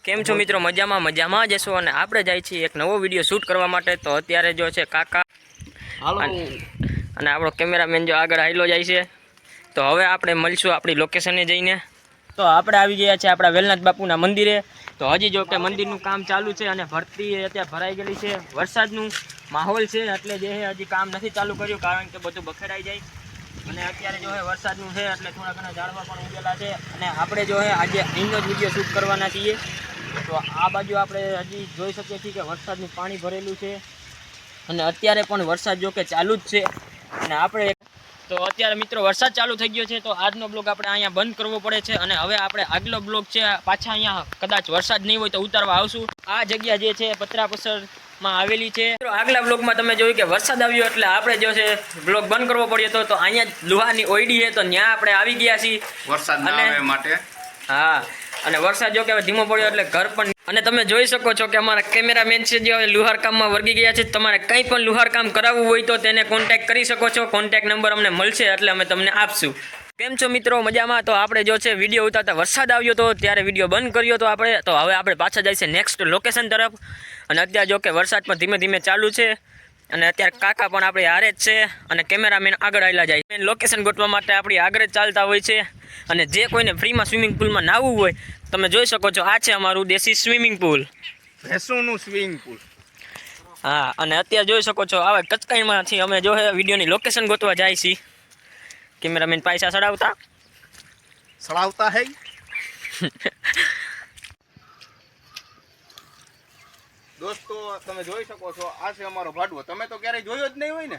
કેમ છો મિત્રો? મજામાં જશો અને આપણે જાય છીએ એક નવો વિડીયો શૂટ કરવા માટે. તો અત્યારે જો છે કાકા અને આપણો કેમેરામેન જો આગળ હાઈલો જાય છે. તો હવે આપણે મળીશું આપણી લોકેશને જઈને. તો આપણે આવી ગયા છે આપણા વેલનાથ બાપુના મંદિરે. તો હજી જો કે મંદિરનું કામ ચાલુ છે અને ભરતી અત્યારે ભરાઈ ગયેલી છે. વરસાદનું માહોલ છે એટલે જે હજી કામ નથી ચાલુ કર્યું, કારણ કે બધું બખેરાઈ જાય. અને અત્યારે જો હે વરસાદનું છે એટલે થોડા ઘણા ઝાડવા પણ ઉગેલા છે. અને આપણે જો હે આજે અહીંનો જ વિડીયો શૂટ કરવાના છીએ. તો આ બાજુ આપણે હજી જોઈ શકીએ છીએ કે વરસાદનું પાણી ભરેલું છે અને અત્યારે પણ વરસાદ જો કે ચાલુ જ છે. અને આપણે તો અત્યારે મિત્રો વરસાદ ચાલુ થઈ ગયો છે, તો આજનો બ્લોગ આપણે અહીંયા બંધ કરવો પડે છે. અને હવે આપણે આગલો બ્લોગ છે પાછા અહીંયા કદાચ વરસાદ નહીં હોય તો ઉતારવા આવશું. આ જગ્યા જે છે પતરાપસરમાં આવેલી છે. આગલા બ્લોગમાં તમે જોયું કે વરસાદ આવ્યો એટલે આપણે જો છે બ્લોગ બંધ કરવો પડ્યો હતો. તો અહીંયા લુહારની ઓયડી છે તો ત્યાં આપણે આવી ગયા છીએ વરસાદ માટે. હા, અને વરસાદ જો કે હવે ધીમો પડ્યો એટલે ઘર પણ. અને તમે જોઈ શકો છો કે અમારા કેમેરામેન છે જે લુહાર કામમાં વર્ગી ગયા છે. તમારે કંઈ પણ લુહાર કામ કરાવવું હોય તો તેને કોન્ટેક્ટ કરી શકો છો. કોન્ટેક્ટ નંબર અમને મળશે એટલે અમે તમને આપશું. કેમ છો મિત્રો? મજામાં? તો આપણે જો છે વિડીયો ઉતારતા વરસાદ આવ્યો તો ત્યારે વિડીયો બંધ કર્યો તો આપણે. તો હવે આપણે પાછા જાય છે નેક્સ્ટ લોકેશન તરફ. અને અત્યારે જો કે વરસાદ પણ ધીમે ધીમે ચાલુ છે. અને અત્યારે કાકા પણ આપણે હારે જ છે અને કેમેરામેન આગળ આવેલા જાય. મેન લોકેશન ગોતવા માટે આપણી આગળ જ ચાલતા હોય છે. અને જે કોઈને ફ્રીમાં સ્વિમિંગ પુલમાં નાહવું હોય તમે જોઈ શકો છો, આ છે અમારું દેશી સ્વિમિંગ પુલ, ભેંસોનું સ્વિમિંગ પુલ. હા, અને અત્યારે જોઈ શકો છો આવા કચકાઈમાંથી અમે જો વિડીયોની લોકેશન ગોતવા જાય છીએ. કેમેરામેન પૈસા સડાવતા હે. દોસ્તો તમે જોઈ શકો છો, આ છે અમારો ભાડવો. તમે તો ક્યારેય જોયો જ નહીં હોય ને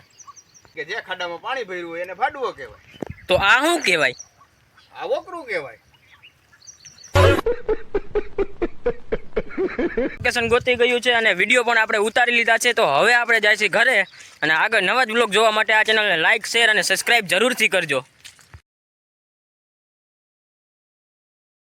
કે જે ખાડામાં પાણી ભર્યું હોય એને ભાડવો કહેવાય. તો આ શું કહેવાય? આ વોકરું કહેવાય. લોકેશન ગોતી ગયું છે અને વિડીયો પણ આપણે ઉતારી લીધા છે. તો હવે આપણે જાય છીએ ઘરે. અને આગળ નવા જ બ્લોગ જોવા માટે આ ચેનલને લાઈક, શેર અને સબસ્ક્રાઈબ જરૂરથી કરજો.